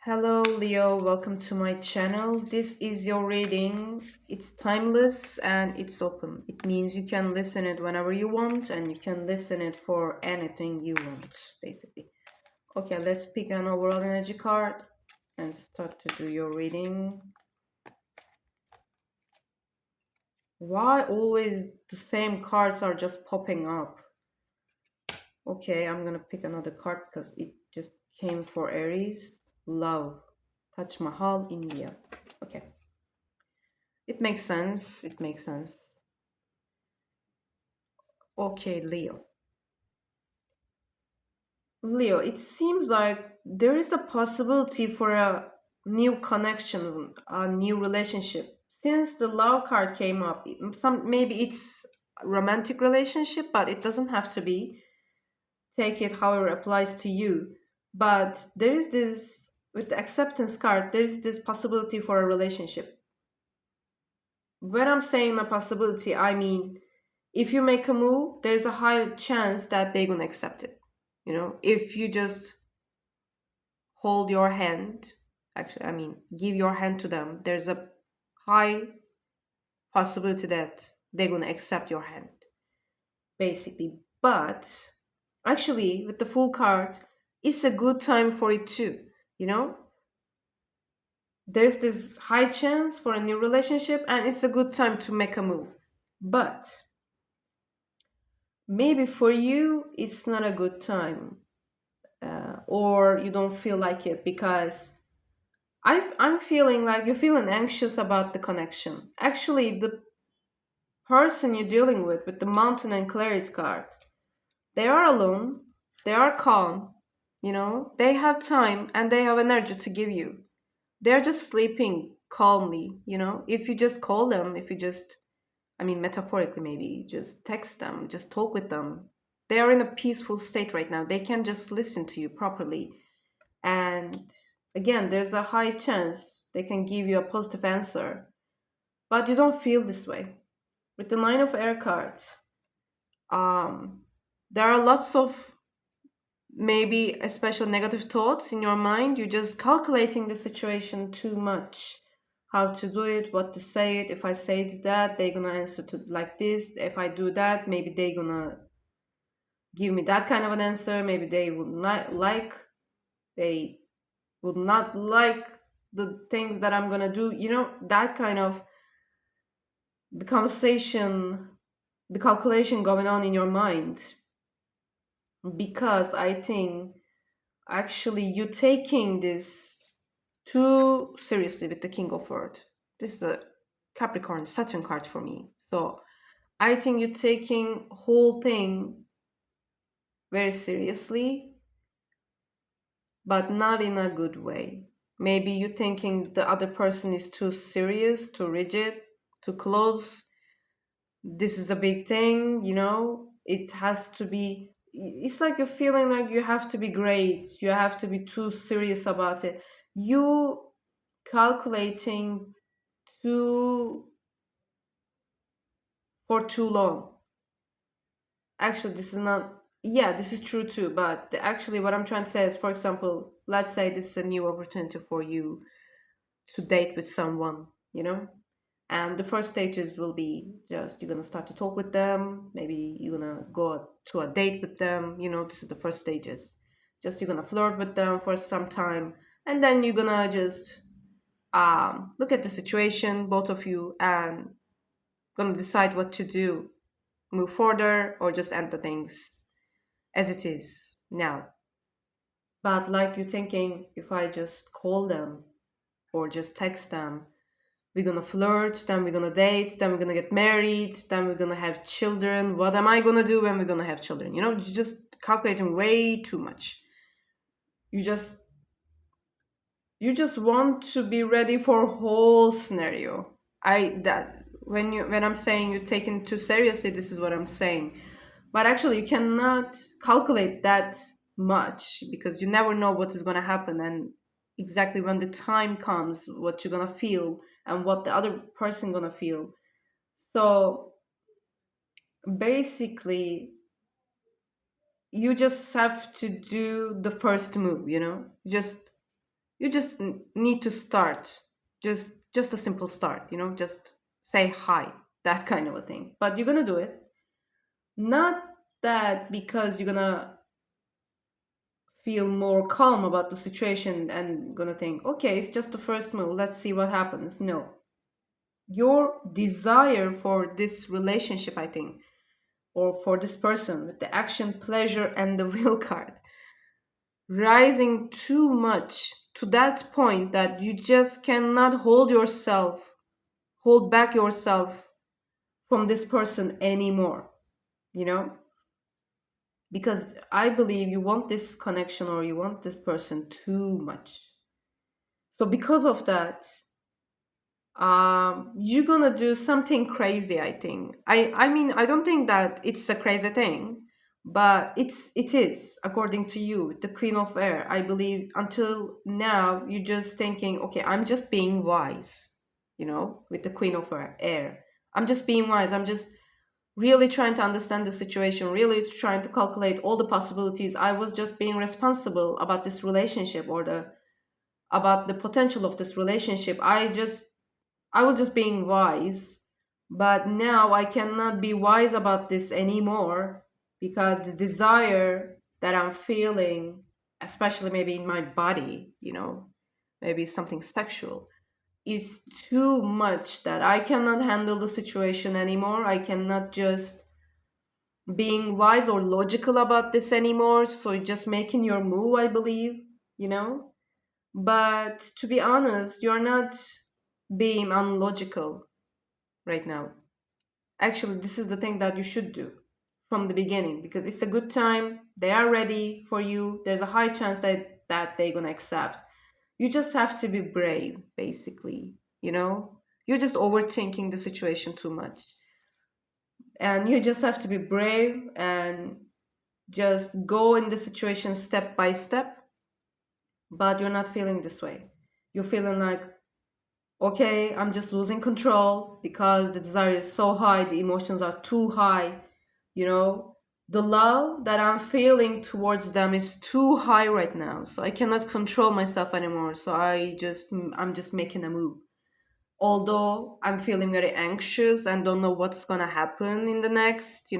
Hello, Leo. Welcome to my channel. This is your reading. It's timeless and it's open. It means you can listen it whenever you want and you can listen it for anything you want, basically. Okay, let's pick an overall energy card and start to do your reading. Why always the same cards are just popping up? Okay, I'm gonna pick another card because it just came for Aries. Love. Taj Mahal, India. Okay. It makes sense. It makes sense. Okay, Leo. Leo, it seems like there is a possibility for a new connection, a new relationship. Since the love card came up, some maybe it's a romantic relationship, but it doesn't have to be. Take it however it applies to you. But there is this with the acceptance card, there is this possibility for a relationship. When I'm saying a possibility, I mean if you make a move, there's a high chance that they're gonna accept it. If you just hold your hand, actually, I mean, give your hand to them, there's a high possibility that they're gonna accept your hand, basically. But actually, with the full card, it's a good time for it too. You know, there's this high chance for a new relationship, and it's a good time to make a move. But maybe for you, it's not a good time or you don't feel like it because I'm feeling like you're feeling anxious about the connection. Actually, the person you're dealing with the mountain and clarity card, they are alone, they are calm, they have time and they have energy to give you. They're just sleeping calmly, if you just call them, if you just, I mean, metaphorically, maybe just text them, just talk with them. They are in a peaceful state right now. They can just listen to you properly. And again, there's a high chance they can give you a positive answer. But you don't feel this way. With the Nine of Air card, um, there are lots of maybe especially negative thoughts in your mind. You're just calculating the situation too much. How to do it, what to say it. If I say to that, they're gonna answer to like this. If I do that, maybe they're gonna give me that kind of an answer. Maybe they would not like the things that I'm gonna do. That kind of the conversation, the calculation going on in your mind. Because I think actually you're taking this too seriously with the King of Earth. This is a Capricorn Saturn card for me. So I think you're taking whole thing very seriously, but not in a good way. Maybe you're thinking the other person is too serious, too rigid, too close. This is a big thing, it has to be, it's like you're feeling like you have to be great, you have to be too serious about it. You calculating too for too long. Actually, this is not, yeah, this is true too, but actually what I'm trying to say is, for example, let's say this is a new opportunity for you to date with someone, and the first stages will be just you're gonna start to talk with them, maybe you're gonna go to a date with them, this is the first stages. Just you're gonna flirt with them for some time, and then you're gonna just look at the situation, both of you, and gonna decide what to do, move further or just end the things as it is now. But like you're thinking, if I just call them or just text them, we're gonna flirt, then we're gonna date, then we're gonna get married, then we're gonna have children. What am I gonna do when we're gonna have children? You're just calculating way too much. You just you just want to be ready for whole scenario. When I'm saying you're taking too seriously, this is what I'm saying. But actually you cannot calculate that much because you never know what is gonna happen and exactly when the time comes, what you're gonna feel and what the other person gonna feel. So basically, you just have to do the first move. Just You just need to start. Just a simple start, just say hi, that kind of a thing. But you're gonna do it. Not that because you're gonna feel more calm about the situation and gonna think, okay, it's just the first move, let's see what happens. No. Your desire for this relationship, I think, or for this person with the action, pleasure, and the will card rising too much to that point that you just cannot hold back yourself from this person anymore, you know? Because I believe you want this connection or you want this person too much. So because of that, you're gonna do something crazy, I think. I mean, I don't think that it's a crazy thing, but it is according to you, the Queen of Air. I believe until now you're just thinking, okay, I'm just being wise, with the Queen of Air. I'm just being wise. I'm just really trying to understand the situation, really trying to calculate all the possibilities. I was just being responsible about this relationship, or the about the potential of this relationship. I was just being wise, but now I cannot be wise about this anymore because the desire that I'm feeling, especially maybe in my body, maybe something sexual, is too much that I cannot handle the situation anymore. I cannot just being wise or logical about this anymore. So you're just making your move, I believe, you know? But to be honest, you're not being unlogical right now. Actually, this is the thing that you should do from the beginning because it's a good time. They are ready for you. There's a high chance that they're gonna accept. You just have to be brave, basically. You're just overthinking the situation too much, and you just have to be brave and just go in the situation step by step. But you're not feeling this way. You're feeling like, okay, I'm just losing control because the desire is so high, the emotions are too high, you know. The love that I'm feeling towards them is too high right now, so I cannot control myself anymore. So I'm just making a move. Although I'm feeling very anxious and don't know what's gonna happen in the next,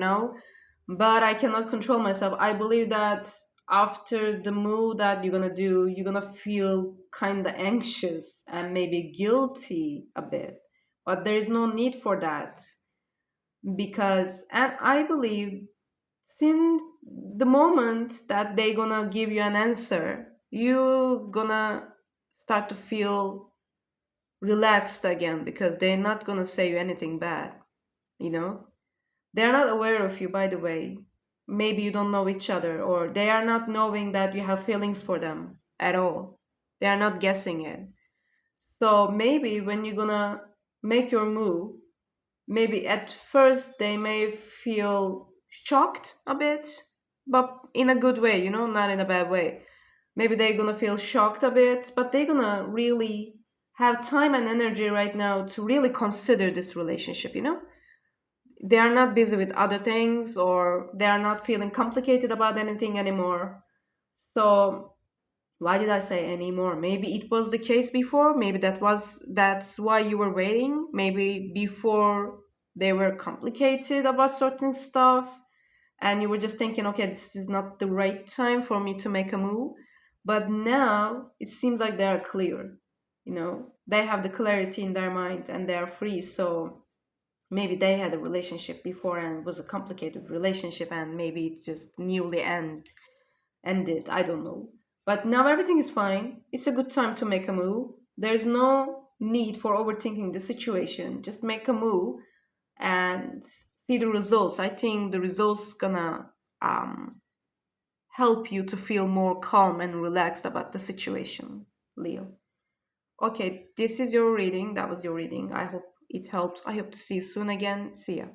but I cannot control myself. I believe that after the move that you're gonna do, you're gonna feel kind of anxious and maybe guilty a bit. But there is no need for that because, and I believe since the moment that they gonna give you an answer, you gonna start to feel relaxed again because they're not gonna say you anything bad, you know? They're not aware of you, by the way. Maybe you don't know each other, or they are not knowing that you have feelings for them at all. They are not guessing it. So maybe when you're gonna make your move, maybe at first they may feel shocked a bit, but in a good way, not in a bad way. Maybe they're gonna feel shocked a bit, but they're gonna really have time and energy right now to really consider this relationship. They are not busy with other things or they are not feeling complicated about anything anymore. So why did I say anymore? Maybe it was the case before. Maybe that's why you were waiting. Maybe before they were complicated about certain stuff and you were just thinking, okay, this is not the right time for me to make a move. But now it seems like they are clear. They have the clarity in their mind and they are free. So maybe they had a relationship before and it was a complicated relationship and maybe it just newly ended. I don't know. But now everything is fine. It's a good time to make a move. There's no need for overthinking the situation. Just make a move and see the results. I think the results gonna um, help you to feel more calm and relaxed about the situation, Leo. Okay, this is your reading. That was your reading. I hope it helped. I hope to see you soon again. See ya.